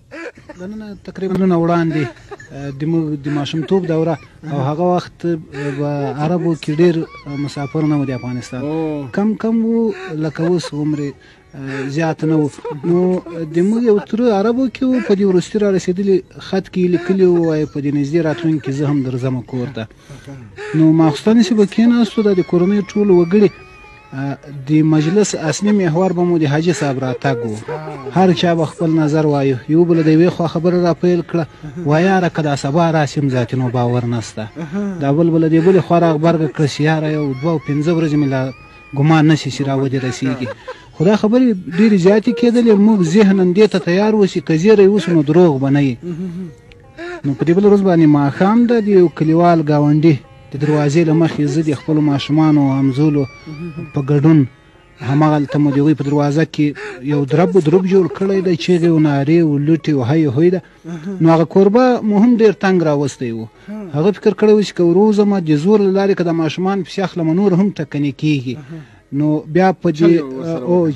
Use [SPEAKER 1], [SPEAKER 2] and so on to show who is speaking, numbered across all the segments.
[SPEAKER 1] د نن تقریبا وړاندې د ماشومتوب دوره او هغه وخت به عربو کې ډېر مسافر نه و د افغانستان کم وو لکه اوس عمر زیات نه وو نو د موږ یو تر عربو کې وو په دې وروستي را رسېدلي خط کې لیکلي وو وایي په دې نږدې راتلونکي زه هم درځم کور ته نو ماخوستن چې به کېناستو دا د کورنۍ ټولو وګړي د مجلس اصلي محور به مو د حاجي صاحب راتګ و هر چا به خپل نظر وایو یو بل د یوې خوا خبره را پیل کړه وایه یاره که دا سبا راسي هم ذاتي نو باور نسته دا بل د دې بلې خوا راغبرګه کړه چې یاره یو 2 او 5 ورځې مې لا ګمان نه شي چې راودې رسېږي خو دا خبرې ډېرې زیاتې کېدلې موږ ذهنا دې ته تیار اوسي که زیری اوسو نو دروغ به نه وي نو په دې بله ورځ باندې ماښام ده د یو کلیوال ګاونډي د دروازې له مخې زه د خپلو ماشومانو همزولو په ګډون هماغلته مو د هغوی په دروازه کې یو درب جوړ کړی دی چیغې و نارې و لوټې و هی هوی ده نو هغه کوربه مو هم ډېر تنګ راوستی و هغه فکر کړی و چې که وروځمه د زور له لارې که د ماشومان پسې اخلمه نور هم ټکنې کېږي نو بیا په دې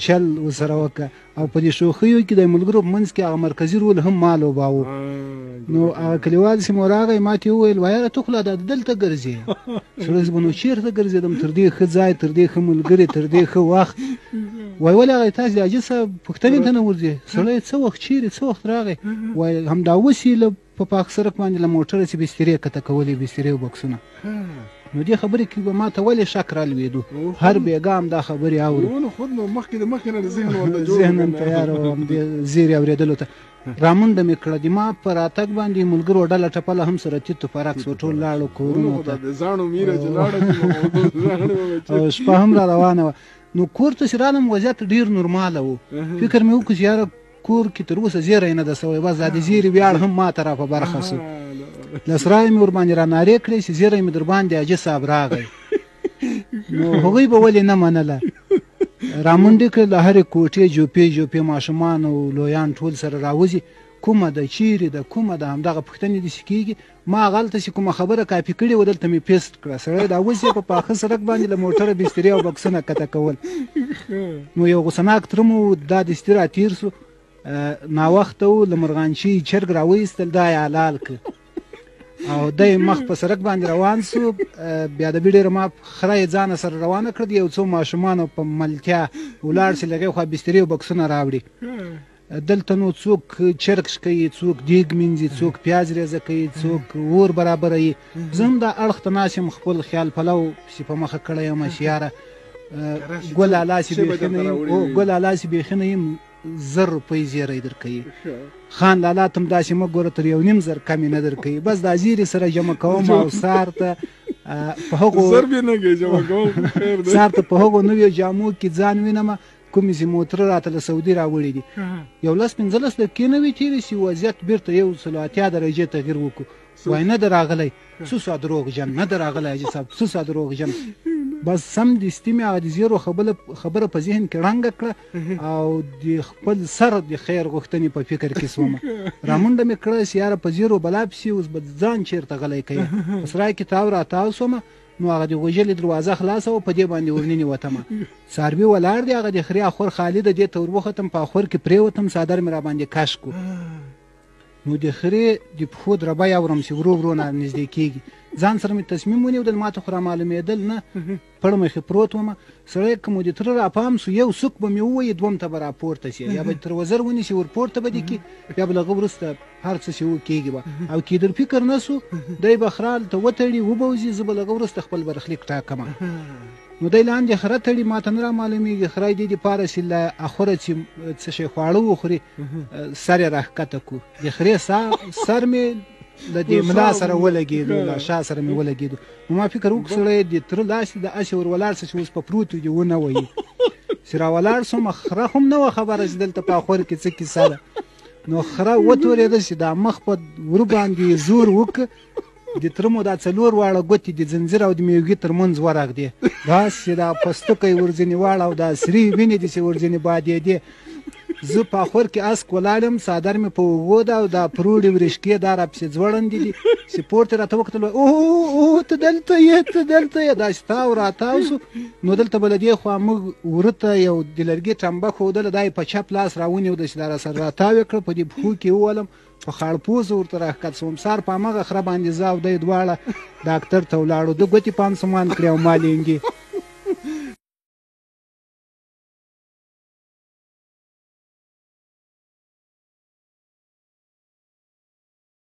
[SPEAKER 1] چل ورسره وکړه او په دې شوخیو کې د ملګرو په منځ کې هغه مرکزي رول هم ما لوباوه نو هغه کلیوال چې مو راغی ما ته وویل وایه ته خو لا دلته ګرځې سړی زه به نو چېرته ګرځېدم تر دې ښه ځای تر دې ښه ملګري تر دې ښه وخت وایي ولې هغه تاسې د حاجي صاحب پوښتنې ته نه ورځې سړی څه وخت چیرې څه وخت راغی وایي همدا اوس یې په پاک سړک باندې له موټره چې بسترې کته کولې بسترې او بکسونه نو دې خبرې کې به ما ته ولې شک رالوېدو هر بېګا هم دا خبرې اورو ذهن تیار و همدې زیرې اورېدلو ته رامنډه مې کړه د ما په راتګ باندې ملګرو ډله ټپله هم سره تیت و پرک سو ټول لاړو کورونو ته او شپه هم را روانه وه نو کور ته چې رالم وضعیت ډېر نورماله و فکر مې وکړو چې یاره کور کې تر اوسه زیری نه ده سوی بس دا د زیرې ویاړ هم ما ته را په برخه سو لسرای مې ورباندې را نارې کړې چې زیری مې در باندې حاجي صاحب راغی نو هغوی به ولې نه منله رامنډې کړې له هرې کوټې جوپې ماشومان او لویان ټول سره راوځي کومه ده چیرې ده کومه ده همدغه پوښتنې داسې کېږي ما هغلته چې کومه خبره کاپي کړې وه دلته مې پیسټ کړه سړی دا اوس یې په پاخه سړک باندې له موټره بسترې او بکسونه کته کول نو یو غوسناک تره مو دا دستي را تېر سو ناوخته و له مرغانچي چرګ را وایستل دا یې حلال کړ او دی مخ په سړک باندې روان سو بیا د ډېره ما خره یې ځانه سره روانه کړه د یو څو ماشومانو په ملتیا ولاړ سي له هغې خوا بسترې او بکسونه راوړي دلته نو څوک چرګ کوي څوک دیګ مینځي څوک پیاز ریزه کوي څوک اور برابروي زه هم دا اړخ ته ناست یم خپل خیال پلو چې په مخه کړی یم چې یاره ګل الا چې بیخي نه یم 1000 روپۍ زیری درکوي خان لالا ته هم داسې مه ګوره تر 1.5 کمې نه درکوي بس دا زیرې سره جمع کوم او سهار ته په هغو نویو جامو کې ځان وینمه کومې چې موټره راته له سعودي راوړي دي 10-15 دقیقې نه وي تېرې چې وضعیت بیرته 180 درجې تغیر وکړو وایي نه ده راغلی څه سوه دروغجن نه ده راغلی حاجي صاحب څه سوه دروغجن بس سمدستي مې هغه د زیرو خبره په ذهن کې ړنګه کړه او د خپل سر د خیر غوښتنې په فکر کې سومه رامنډه مې کړه چې یاره په زیرو بلا پسې اوس به ځان چېرته غلی کوي په سرای کې تاو راتاو سومه نو هغه د غوژلې دروازه خلاصه وه په دې باندې ورننوتمه څاروي ولاړ دی هغه د خرې اخور خالي ده دې ته ور وختم په اخور کې پرېوتم څادر مې راباندې کش کړو نو د خرې د پښو دربه یې اورم چې ورو ورو نږدې کېږي ځان سره مې تصمیم ونیودل ما ته خو رامعلومېدل نه پړه مخې پروت ومه سړی که مو د تره راپام سو یو سوک به مې ووایي دوم ته به راپورته سي یا به تر وزر ونیسي ورپورته به دې کړي بیا به له هغه وروسته هر څه چې وکېږي به او کېدر فکر نه سو دی به خره هلته وتړي وبوځي زه به له هغه وروسته خپل برخلیک ټاکمه نو دی لاندې خره تړي ما ته نه رامعلومېږي خره یې دې دپاره چې له اخوره چې څه شی خواړه وخوري سر یې راښکته کړو د خرې سر مې له دې ملا سره ولګېدو له شا سره مې ولګېدو نو ما فکر وکړو سړی د تره داسې د اسې ور ولاړ شه چې اوس په پروتو دې ونه وهي چې را ولاړ سوم خره هم نه وه خبره چې دلته په اخور کې څه کیسه ده نو خره وتورېده چې دا مخ په ور باندې زور وکړه د تره مو دا 4 واړه ګوتې د ځنځیر او د میوګي تر منځ ورغدې داسې دا پستکی ورځنې واړه او دا سرې وینې داسې ورځنې بادېدې زه په اخور کې اسک ولاړم څادر مې په اوږو ده او دا پروړې ورشکې دا راپسې ځوړندې دي چې پورته راته وکتل اوه ته دلته یې داسې تاو راتاو سو نو دلته به له دې خوا موږ وره ته یو د لرګي ټمبه ښودله دا یې په چپ لاس راونیوده چې دا راسره راتاو یې کړه په دې پښو کې وولم په خاړپوزه ورته راښکته سوم سار په همغه خره باندې زه او دی دواړه ډاکټر ته ولاړو ده ګوتې پانسمان کړې او ما لینګې